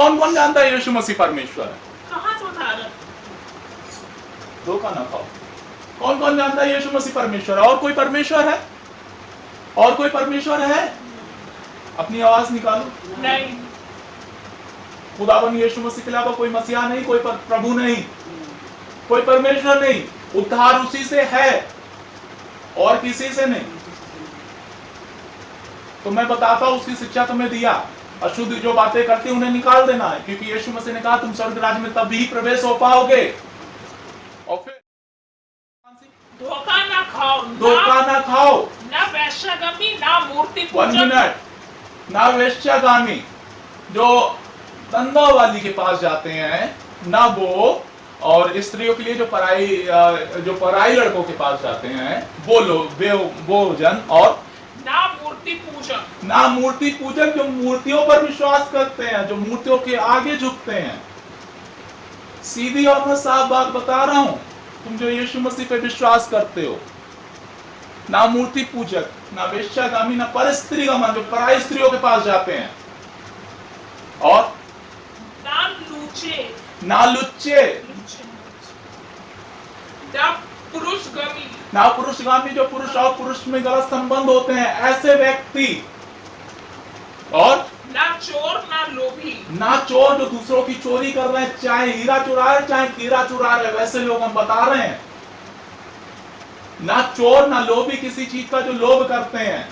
कौन कौन जानता है यीशु मसीह परमेश्वर है? कहाँ से बता रहे? धोखा ना खाओ। कौन कौन जानता है यीशु मसीह परमेश्वर है? और कोई परमेश्वर है? और कोई परमेश्वर है? अपनी आवाज निकालो। नहीं। खुदावन यीशु मसीह के अलावा कोई मसीहा नहीं, कोई प्रभु नहीं, कोई परमेश्वर नहीं। उद्धार उसी से है और किसी से नहीं। तो मैं बताता हूं, उसकी शिक्षा तुम्हें दिया। अशुद्ध जो बातें करती उन्हें निकाल देना है, क्योंकि यीशु मसीह ने कहा तुम स्वर्ग राज्य में तभी प्रवेश हो पाओगे। और फिर धोखा ना खाओ, धोखा ना खाओ, ना वैश्यगामी, ना मूर्ति 1 पूजक, मिनट, ना वेश्यागामी जो धंधा वाली के पास जाते हैं, ना वो, और स्त्रियों के लिए जो पराई लड़कों के पास जाते हैं वो लोग, वो जन, और ना मूर्ति पूजक, ना मूर्ति पूजक जो मूर्तियों पर विश्वास करते हैं, जो मूर्तियों के आगे झुकते हैं। सीधी और मैं साफ बात बता रहा हूं, तुम जो यीशु मसीह पे विश्वास करते हो, ना मूर्ति पूजक, ना वेश्यागामी, ना परस्त्रीगमन जो पराई स्त्रियों के पास जाते हैं, और ना लूचे, ना लुच्चे, ना पुरुषगामी, ना पुरुषगामी जो पुरुष और पुरुष में गलत संबंध होते हैं, ऐसे व्यक्ति, और ना चोर, ना लोभी, ना चोर जो दूसरों की चोरी कर रहे हैं, चाहे हीरा चुरा रहे चाहे कीड़ा चुरा रहे, वैसे लोग हम बता रहे हैं। ना चोर, ना लोभी, किसी चीज का जो लोभ करते हैं।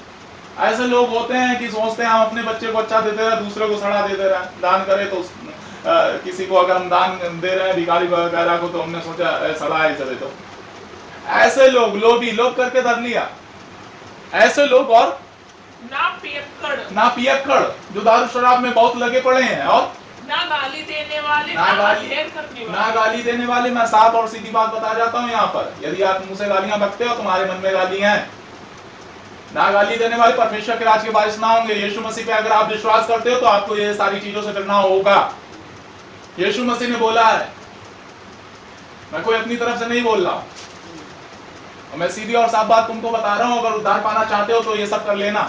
ऐसे लोग होते हैं कि सोचते हैं हम अपने बच्चे को अच्छा देते रहे, दूसरे को सड़ा देते रहे, दान करे तो किसी को अगर हम दान दे रहे हैं भिखारी वगैरह को, तो हमने सोचा सड़ा है चले। तो ऐसे लोग लोभी, लोभ करके धर लिया, ऐसे लोग। और ना पियक्कड़ जो दारू शराब में बहुत लगे पड़े हैं, और ना गाली देने वाले, ना गाली देने वाले। मैं साफ और सीधी बात बता जाता हूँ यहाँ पर, यदि आप मुंह से गालियां बकते हो तुम्हारे मन में गाली है। ना गाली देने वाले परमेश्वर के राज के वारिस ना होंगे। यीशु मसीह पे अगर आप विश्वास करते हो तो आपको ये सारी चीजों से डरना होगा। यीशु मसीह ने बोला है, मैं कोई अपनी तरफ से नहीं बोल रहा, मैं सीधी और साफ बात तुमको बता रहा हूं। अगर उद्धार पाना चाहते हो तो ये सब कर लेना,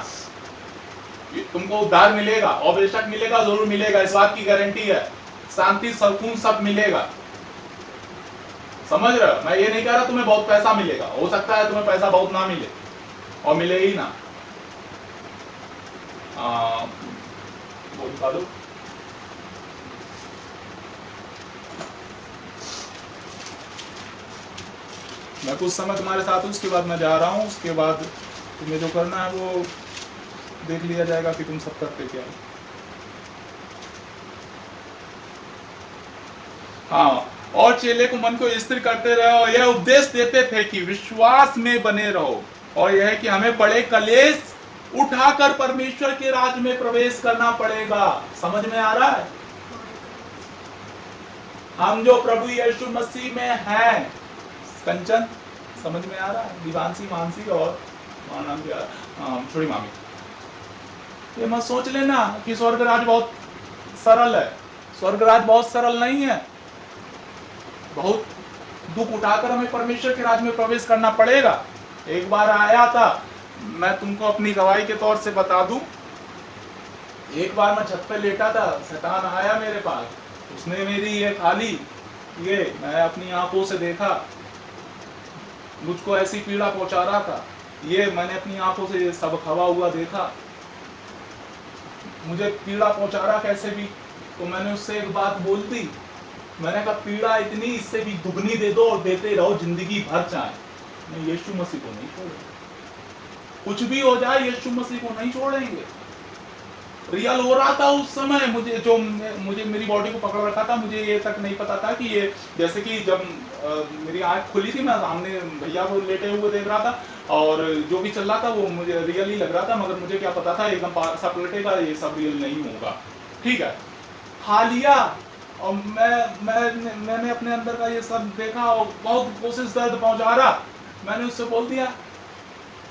तुमको उद्धार मिलेगा, और बेशक मिलेगा, जरूर मिलेगा, इस बात की गारंटी है। शांति, सुकून सब मिलेगा, समझ रहे हो? मैं ये नहीं कह रहा तुम्हें बहुत पैसा मिलेगा, हो सकता है तुम्हें पैसा बहुत ना मिले और मिले ही ना। बता दो। मैं कुछ समय तुम्हारे साथ हूं, उसके बाद मैं जा रहा हूं, उसके बाद तुम्हें जो करना है वो देख लिया जाएगा कि तुम सब करते क्या। हाँ, और चेले को मन को स्थिर करते रहो, यह उपदेश देते थे कि विश्वास में बने रहो, और यह है कि हमें बड़े कलेश उठाकर परमेश्वर के राज में प्रवेश करना पड़ेगा। समझ में आ रहा है? हम जो प्रभु यीशु मसीह में हैं, कंचन समझ में आ रहा है? दिवांशी, मानसी और नाम क्या, छोटी मामी। ये मत सोच लेना कि स्वर्ग राज बहुत सरल है। स्वर्ग राज बहुत सरल नहीं है। बहुत दुख उठाकर हमें परमेश्वर के राज में प्रवेश करना पड़ेगा। एक बार आया था, मैं तुमको अपनी गवाही के तौर से बता दूं, एक बार मैं छत पे लेटा था, शैतान आया मेरे पास, उसने मेरी ये खाली, ये मैं अपनी आंखों से देखा, मुझको ऐसी पीड़ा पहुंचा रहा था, ये मैंने अपनी आंखों से सब खवा हुआ देखा, मुझे पीड़ा पहुंचा रहा कैसे भी। तो मैंने उससे एक बात बोल दी, मैंने कहा पीड़ा इतनी, इससे भी दुगनी दे दो और देते रहो जिंदगी भर चाहे, मैं यीशु मसीह को नहीं छोड़ूंगा। कुछ भी हो जाए यीशु मसीह को नहीं छोड़ेंगे। रियल हो रहा था उस समय, मुझे मेरी बॉडी को पकड़ रखा था। मुझे ये तक नहीं पता था कि ये, जैसे कि जब मेरी आंख खुली थी, मैं सामने भैया को लेटे हुए देख रहा था, और जो भी चल रहा था वो मुझे रियल ही लग रहा था, मगर मुझे क्या पता था एकदम सब पलटेगा, ये सब रियल नहीं होगा। ठीक है, खा लिया, और मैंने अपने अंदर का ये सब देखा, और बहुत कोशिश दर्द पहुंचा रहा। मैंने उससे बोल दिया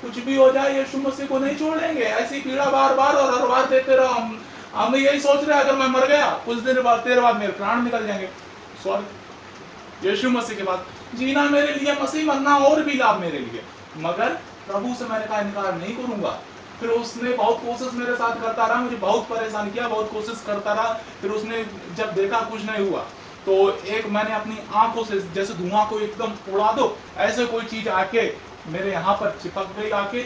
कुछ भी हो जाए यीशु मसीह को नहीं छोड़ेंगे, ऐसी पीड़ा बार बार और हर बार देते रहो। हम यही सोच रहे हैं अगर मैं मर गया कुछ देर बाद, देर बाद मेरे प्राण निकल जाएंगे, स्वर्ग यीशु मसीह के पास जीना मेरे लिए, मसीह मरना और भी लाभ मेरे लिए। मगर प्रभु से मैंने कहा इनकार नहीं करूंगा। फिर उसने बहुत कोशिश मेरे साथ करता रहा, मुझे बहुत परेशान किया, बहुत कोशिश करता रहा। फिर उसने जब देखा कुछ नहीं हुआ तो एक मैंने अपनी आंखों से जैसे धुआं को एकदम उड़ा दो ऐसे कोई चीज आके मेरे यहाँ पर चिपक गई आके,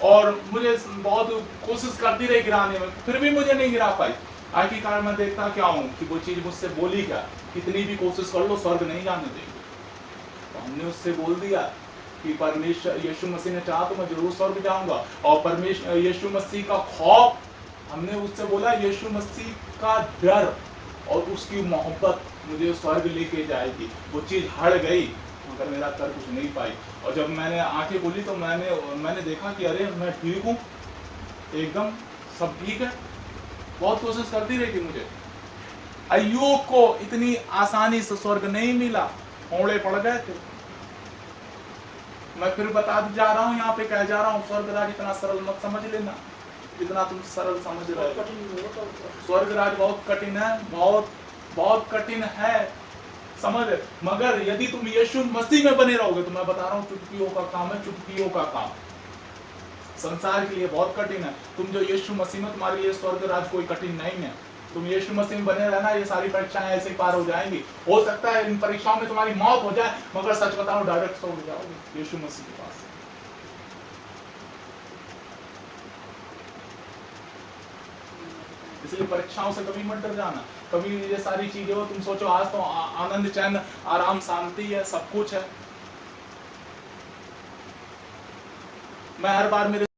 और मुझे बहुत कोशिश करती रही गिराने में, फिर भी मुझे नहीं गिरा पाई। आखिरकार मैं देखता क्या हूँ कि वो चीज मुझसे बोली क्या, कितनी भी कोशिश कर लो स्वर्ग नहीं जाने देगी। तो हमने उससे बोल दिया कि परमेश्वर यीशु मसीह ने चाहा तो मैं जरूर स्वर्ग जाऊंगा, और परमेश्वर यीशु मसीह का खौफ, हमने उससे बोला यीशु मसीह का डर और उसकी मोहब्बत मुझे स्वर्ग लेके जाएगी। वो चीज हट गई मगर मेरा कर कुछ नहीं पाई। और जब मैंने आंखें खोली तो मैंने देखा कि अरे मैं ठीक हूँ, एकदम सब ठीक है। बहुत कोशिश करती रही थी मुझे। अय्यूब को इतनी आसानी से स्वर्ग नहीं मिला, औड़े पड़ गए थे। मैं फिर बता जा रहा हूँ, यहाँ पे कह जा रहा हूँ, स्वर्ग राज इतना सरल मत समझ लेना जितना तुम सरल समझ रहे हो। स्वर्ग राज बहुत कठिन है, बहुत कठिन है, समझ। मगर यदि तुम यीशु मसीह में बने रहोगे तो मैं बता रहा हूँ चुटकियों का काम है, चुटकियों का काम। संसार के लिए बहुत कठिन है, तुम जो यीशु मसीह में, तुम्हारे लिए स्वर्ग राज कोई कठिन नहीं है। तुम यीशु मसीह में बने रहना, ये सारी परीक्षाएं ऐसे ही पार हो जाएंगी। हो सकता है इन परीक्षाओं में तुम्हारी मौत हो जाए, मगर सच बताओ डायरेक्ट स्वर्ग जाओगे यीशु मसीह के पास। इसलिए परीक्षाओं से कभी मत डर जाना। कभी ये सारी चीजें हो, तुम सोचो आज तो आनंद चैन आराम शांति है, सब कुछ है। मैं हर बार मेरे